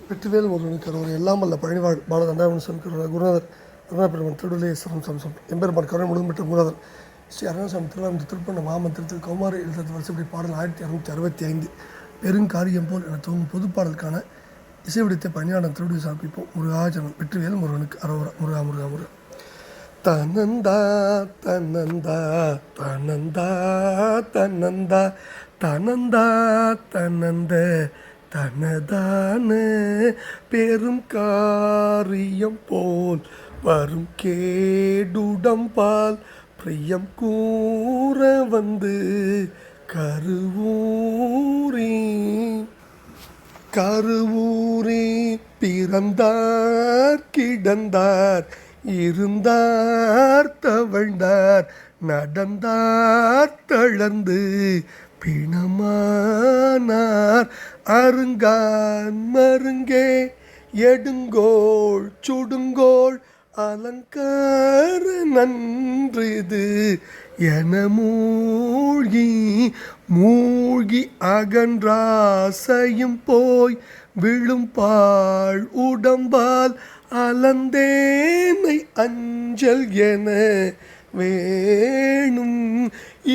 வெற்றிவேல் முருகனுக்கு ஒரு எல்லாம் வல்ல பழனிவாழ் பாலதண்டாவன் சமக்கிற குருநாதர் அருணாபெருமன் திருடலே சரம் எம்பெருமான் கருணை முழுதும் பெற்ற குருநாதர் ஸ்ரீ அருணாசாமி திருவாரூர் திருப்பண்ண மாமந்திரத்தில் கௌமாரி எழுத்து வருஷப்படி பாடல் 1665 பெருங்காரியம் போல் என தோன்றும் பொதுப்பாடலுக்கான இசைவிடத்தை பணியாளர் திருடி சமர்ப்பிப்போம். முருகாச்சரணம். வெற்றிவேல் முருகனுக்கு அரோரா. முருகா முருகா முருகா. தனந்தா தனந்தா தனந்தா தனந்தா தனந்தா தனந்த தனதான பெரும் காரியம் போல் வரும் கேடுடம்பால் பிரியம் கூற வந்து கருவூரி பிறந்தார் கிடந்தார் இருந்தார் தவழ்ந்தார் நடந்தார் தளர்ந்து பிணமானார் அருங்கான் மருங்கே எடுங்கோள் சுடுங்கோள் அலங்கார நன்றிது என மூழ்கி அகன்றாசையும் போய் விழும்பாள் உடம்பால் அலந்தேனை அஞ்சல் என வேணும்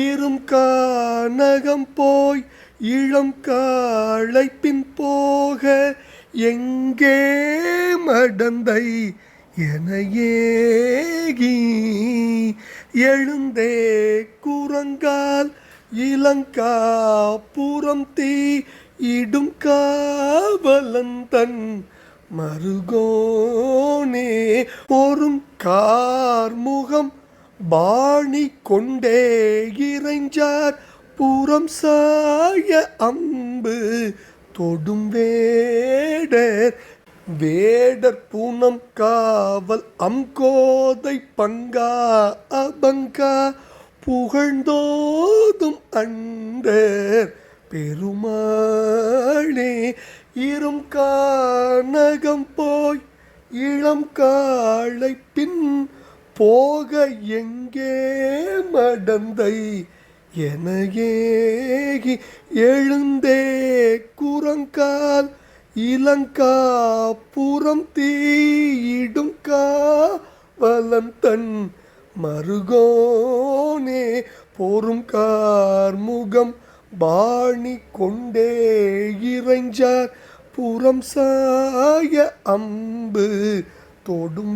இரும் கானகம் போய் இளம் காளை பின் போக எங்கே மடந்தை என ஏகி எழுந்தே குரங்கால் இளங்காப்புறம் தீ இடும் காவலந்தன் மருகோனே பொறும் கார்முகம் பாணி கொண்டே இறைஞ்சார் புறம் சாய அம்பு தொடும் வேடர் பூனம் காவல் அம்கோதை பங்கா அபங்கா புகழ்ந்தோதும் அண்டர் பெருமாளே இரும் கானகம் போய் இளம் காளை பின் போக எங்கே மடந்தை என ஏகி எழுந்தே குரங்கால் இளங்காப்புறம் தீயிடும் காவலன் தன் மருகோனே பொறும் கார்முகம் பாணி கொண்டே இறைஞ்சார் புறம் சாய அம்பு தொடும்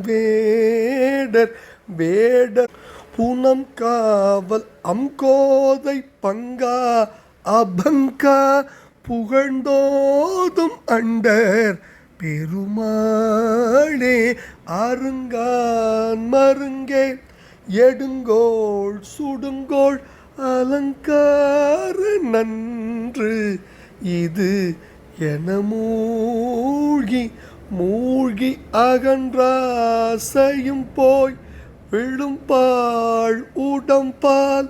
வேடர் புனம் காவல் அம்கோதை பங்கா அபங்கா புகழ்ந்தோதும் அண்டர் பெருமாளே அருங்கான் மருங்கே எடுங்கோள் சுடுங்கோள் அலங்கார நன்று இது என மூழ்கி அகன்றாசையும் போய் விழும்பாள் உடம்பால்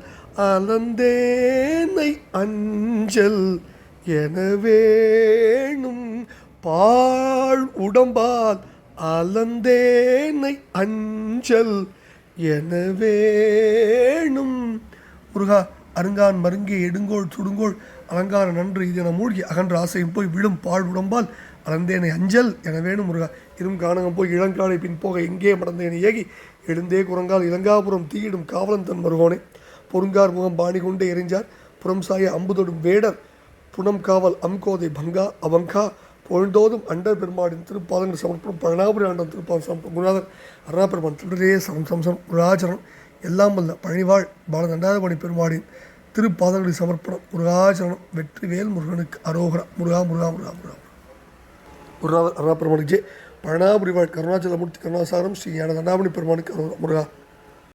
அலந்தேனை அஞ்சல் என வேணும் பாழ் உடம்பால் அலந்தேனை அஞ்சல் என வேணும். முருகா அருங்கான் மருங்கே எடுங்கோள் சுடுங்கோள் அலங்கார நன்று இது என மூழ்கி அகன்ற ஆசையும் போய் விழும் பாழ் உடம்பால் அலந்தேனை அஞ்சல் என வேணும். முருகா இரும் கானகம் போய் இளங்காலை பின் போக எங்கே மடந்தேனை ஏகி எழுந்தே குரங்கால் இலங்காபுரம் தீயிடும் காவலன் தன் மருகோனே பொருங்கார் முகம் பாணி கொண்டே எறிஞ்சார் புறம் சாய அம்புதொடும் வேடர் புனம் காவல் அம்கோதை பங்கா அவங்கா பொழுந்தோதும் அண்டர் பெருமாடின் திருப்பாதங்கள் சமர்ப்பணம் பழனாபுரி ஆண்டன் திருப்பாதம் சமர்ப்பணம் குருநாதர் அருணாபெருமான் திருடரே சரம் முருகாச்சரணம் எல்லாம் வல்ல பழனிவாழ் பாலதண்டாபணி பெருமாடின் திருப்பாதங்களின் சமர்ப்பணம் முருகாச்சரணம். வெற்றிவேல் முருகனுக்கு அரோகரா. முருகா முருகா முருகா முருகா. குருநாதர் அருணாபெருமானுக்கு பழனாபுரி வாழ் கருணாச்சலமூர்த்தி கருணாசாரம் ஸ்ரீ ஞான தண்டாபணி பெருமானுக்கு அரோகரா. முருகா.